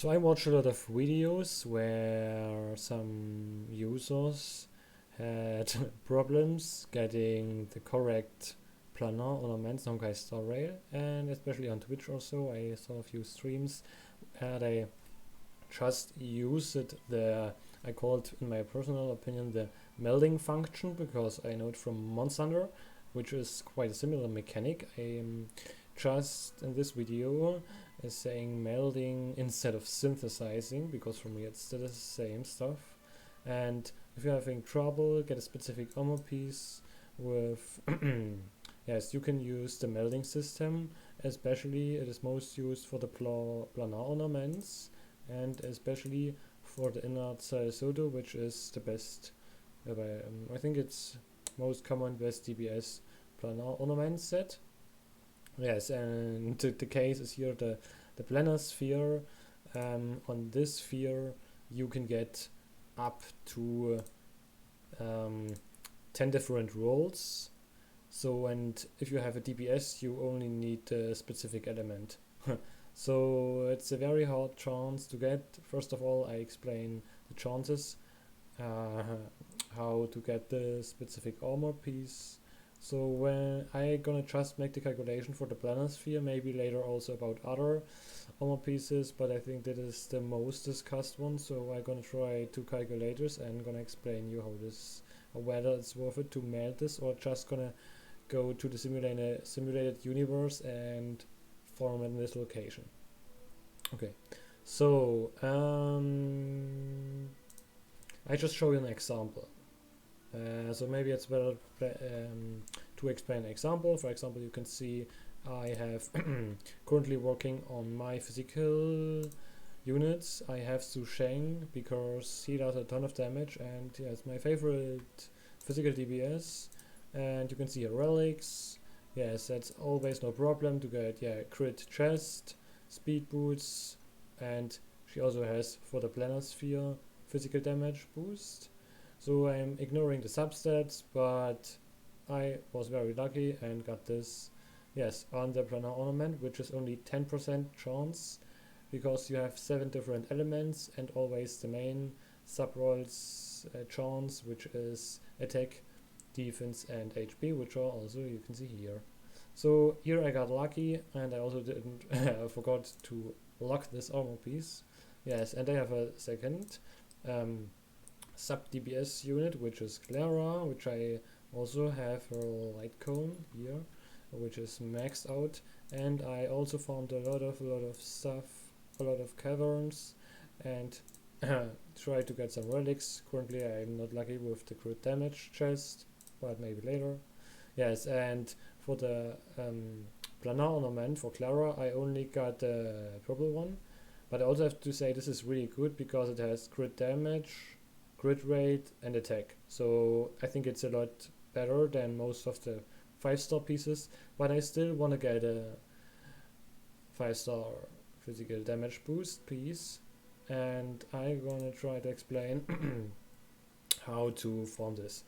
So I watch a lot of videos where some users had problems getting the correct Planar ornaments on Honkai Star Rail, and especially on Twitch also I saw a few streams and I just used I call it in my personal opinion the melding function, because I know it from Monster Hunter, which is quite a similar mechanic. I'm just in this video saying melding instead of synthesizing, because for me it's still the same stuff. And if you're having trouble, get a specific armor piece with yes, you can use the melding system. Especially it is most used for the planar ornaments, and especially for the inner Soto, which is the best. I think it's most common best DPS planar ornament set. Yes, and the case is here the planar sphere. On this sphere, you can get up to 10 different roles. So, and if you have a DPS, you only need a specific element. So it's a very hard chance to get. First of all, I explain the chances, how to get the specific armor piece. So when I gonna just make the calculation for the planar sphere, maybe later also about other armor pieces, but I think that is the most discussed one. So I'm gonna try two calculators and gonna explain you how this, whether it's worth it to meld this, or just gonna go to the simulated universe and form in this location. Okay, so I just show you an example. So maybe it's better to explain an example. For example, you can see I have currently working on my physical units. I have Su Sheng because he does a ton of damage, and yeah, it's my favorite physical DPS. And you can see here relics. Yes, that's always no problem to get, yeah, crit chest, speed boots, and she also has for the planar sphere physical damage boost. So I'm ignoring the substats, but I was very lucky and got this, yes, on the planar ornament, which is only 10% chance, because you have 7 different elements and always the main sub-rolls chance, which is attack, defense and HP, which are also you can see here. So here I got lucky, and I also didn't forgot to lock this armor piece. Yes, and I have a second sub DPS unit, which is Clara, which I also have her light cone here, which is maxed out, and I also found a lot of stuff, a lot of caverns, and try to get some relics. Currently I'm not lucky with the crit damage chest, but maybe later. Yes, and for the planar ornament for Clara, I only got the purple one, but I also have to say this is really good because it has crit damage, crit rate, and attack. So I think it's a lot better than most of the 5-star pieces, but I still want to get a 5-star physical damage boost piece, and I'm gonna try to explain how to form this.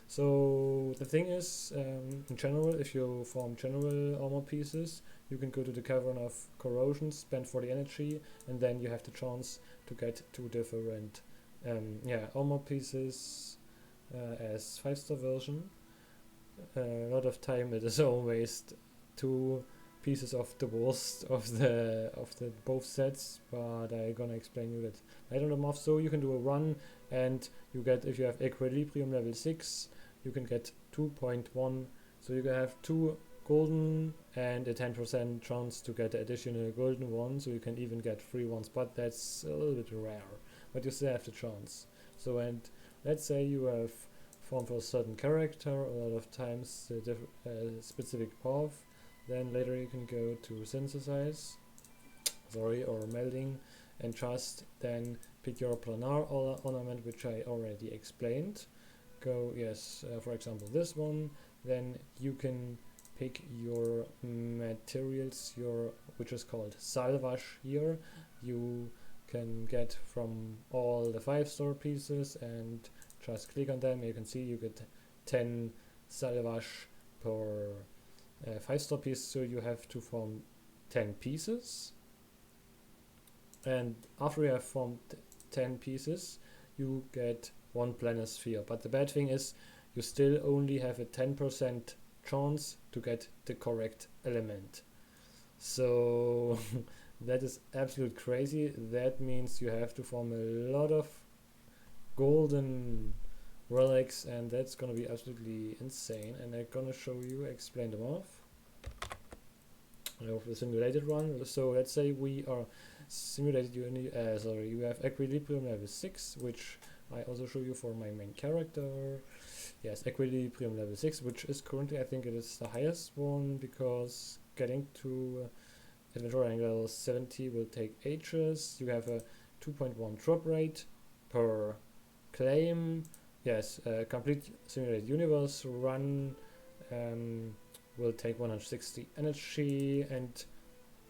So the thing is, in general, if you form general armor pieces, you can go to the Cavern of Corrosion, spend 40 energy, and then you have the chance to get 2 different armor pieces as 5-star version. A lot of time it is always 2 pieces of the worst of the both sets, but I'm gonna explain you that later on. So you can do a run, and you get, if you have Equilibrium level 6, you can get 2.1, so you can have 2 golden and a 10% chance to get the additional golden one, so you can even get 3 ones, but that's a little bit rare, but you still have the chance. So, and let's say you have formed for a certain character, a lot of times the specific path, then later you can go to synthesize, or melding, and just then pick your planar ornament, which I already explained. Go, yes, for example this one, then you can pick your materials, which is called Salvage here. You can get from all the 5-star pieces and just click on them. You can see you get 10 Salvage per 5-star piece, so you have to form 10 pieces. and after you have formed 10 pieces, you get one planar sphere. But the bad thing is you still only have a 10% chance to get the correct element. So that is absolute crazy. That means you have to form a lot of golden relics, and that's gonna be absolutely insane. And I'm gonna show you, explain them off of the simulated run. So let's say we are simulated you have equilibrium level 6, which I also show you for my main character. Yes, equilibrium level 6, which is currently, I think it is the highest one, because getting to adventure rank level 70 will take ages. You have a 2.1 drop rate per claim. Yes, complete simulated universe run will take 160 energy, and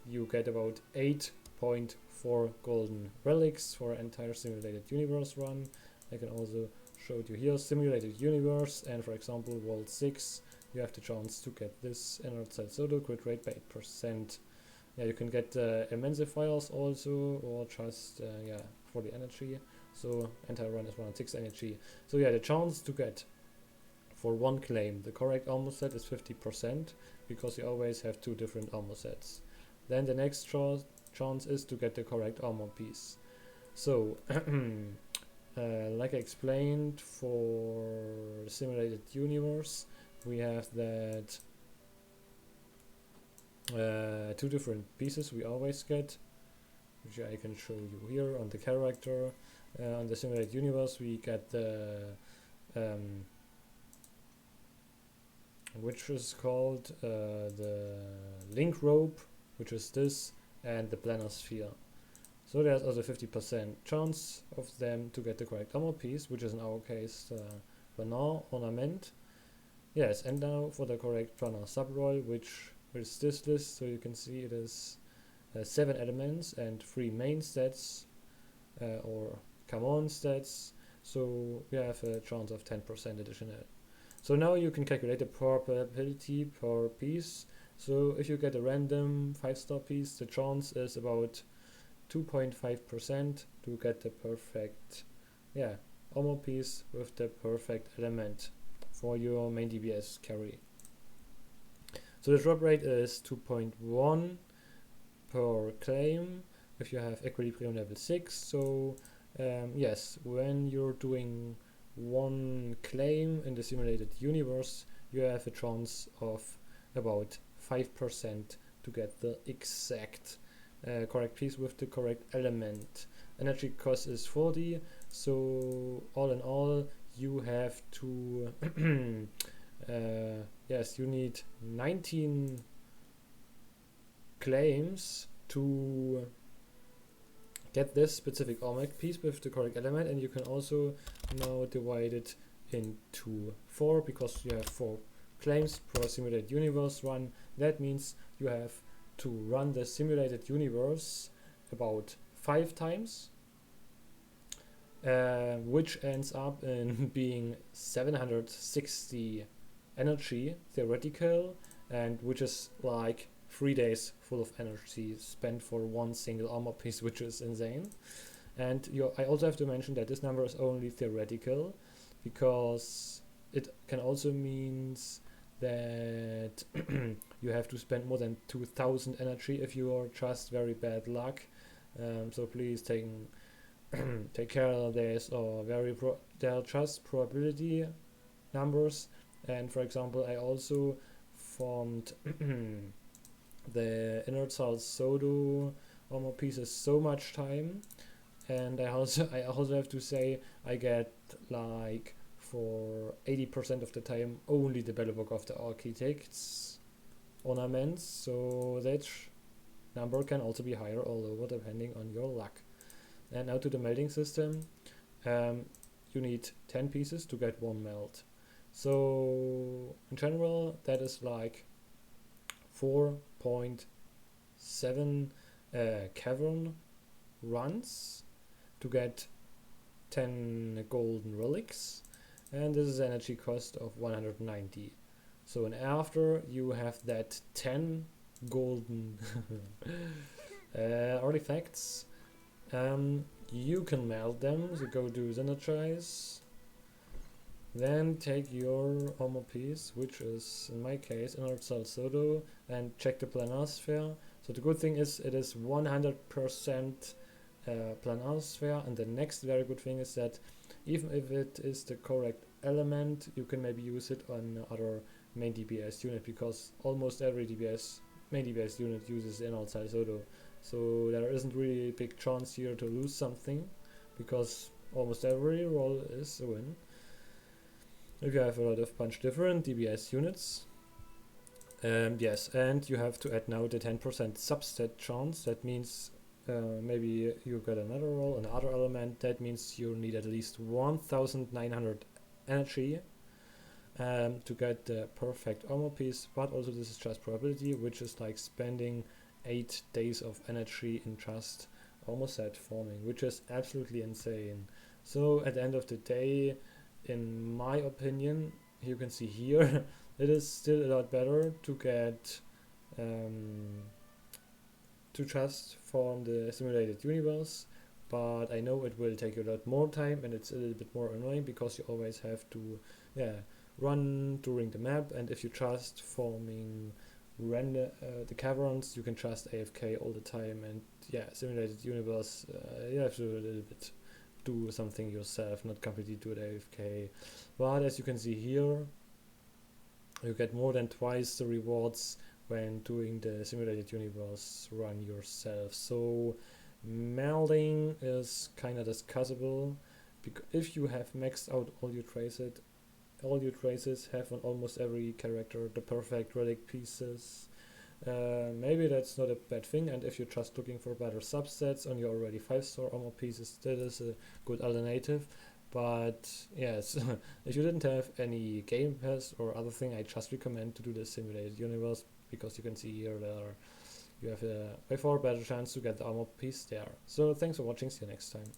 you get about 8.4 golden relics for entire simulated universe run. I can also show you here simulated universe, and for example world 6, you have the chance to get this inert cell soda crit rate by 8%. Yeah, you can get emulsifiers also, or just yeah, for the energy. So entire run is 106 energy. So yeah, the chance to get for one claim the correct armor set is 50%, because you always have 2 different armor sets. Then the next chance is to get the correct armor piece. So like I explained, for the simulated universe we have that 2 different pieces we always get, which I can show you here on the character. On the simulated universe we get the which is called the link rope, which is this, and the planar sphere. So there's also 50% chance of them to get the correct armor piece, which is in our case the Planar ornament. Yes, and now for the correct Planar subroll, which is this list. So you can see it is 7 elements and 3 main stats or come on stats. So we have a chance of 10% additional. So now you can calculate the probability per piece. So if you get a random 5-star piece, the chance is about 2.5% to get the perfect armor piece with the perfect element for your main DPS carry. So the drop rate is 2.1 per claim if you have equilibrium level 6. So yes, when you're doing one claim in the simulated universe, you have a chance of about 5% to get the exact correct piece with the correct element. Energy cost is 40, so all in all you have to yes, you need 19 claims to get this specific armor piece with the correct element, and you can also now divide it into 4, because you have 4 claims per simulated universe run. That means you have to run the simulated universe about 5 times, which ends up in being 760 energy theoretical, and which is like 3 days full of energy spent for one single armor piece, which is insane. And I also have to mention that this number is only theoretical, because it can also means that you have to spend more than 2000 energy if you are just very bad luck. So please take care of this, or they are just probability numbers. And for example, I also formed the inert cell soda armor pieces so much time, and I also have to say I get like for 80% of the time only the Bellowbook of the Architects ornaments, so that number can also be higher or lower depending on your luck. And now to the melting system. You need 10 pieces to get 1 melt. So in general that is like 4.7 cavern runs to get 10 golden relics, and this is energy cost of 190. So and after you have that 10 golden artifacts, You can melt them, so go do synergize. Then take your armor piece, which is in my case inert Salsodo, and check the planar sphere. So the good thing is it is 100% planar sphere, and the next very good thing is that even if it is the correct element, you can maybe use it on other main DPS unit, because almost every main DPS unit uses inert Salsodo. So there isn't really a big chance here to lose something, because almost every roll is a win. If you have a lot of bunch different DBS units. Yes, and you have to add now the 10% subset chance. That means maybe you got another roll, another element. That means you need at least 1900 energy to get the perfect armor piece. But also this is just probability, which is like spending 8 days of energy in just armor set forming, which is absolutely insane. So at the end of the day, in my opinion, you can see here, it is still a lot better to get to just form the simulated universe, but I know it will take you a lot more time, and it's a little bit more annoying because you always have to run during the map, and if you just forming render the caverns, you can just AFK all the time, and simulated universe, you have to do a little bit do something yourself, not completely do it AFK. But as you can see here, you get more than twice the rewards when doing the simulated universe run yourself. So melding is kind of discussable, because if you have maxed out all your traces have on almost every character the perfect relic pieces, maybe that's not a bad thing, and if you're just looking for better subsets on your already 5-star armor pieces, that is a good alternative. But yes, if you didn't have any game pass or other thing, I just recommend to do the simulated universe, because you can see here you have a by far better chance to get the armor piece there. So thanks for watching, see you next time.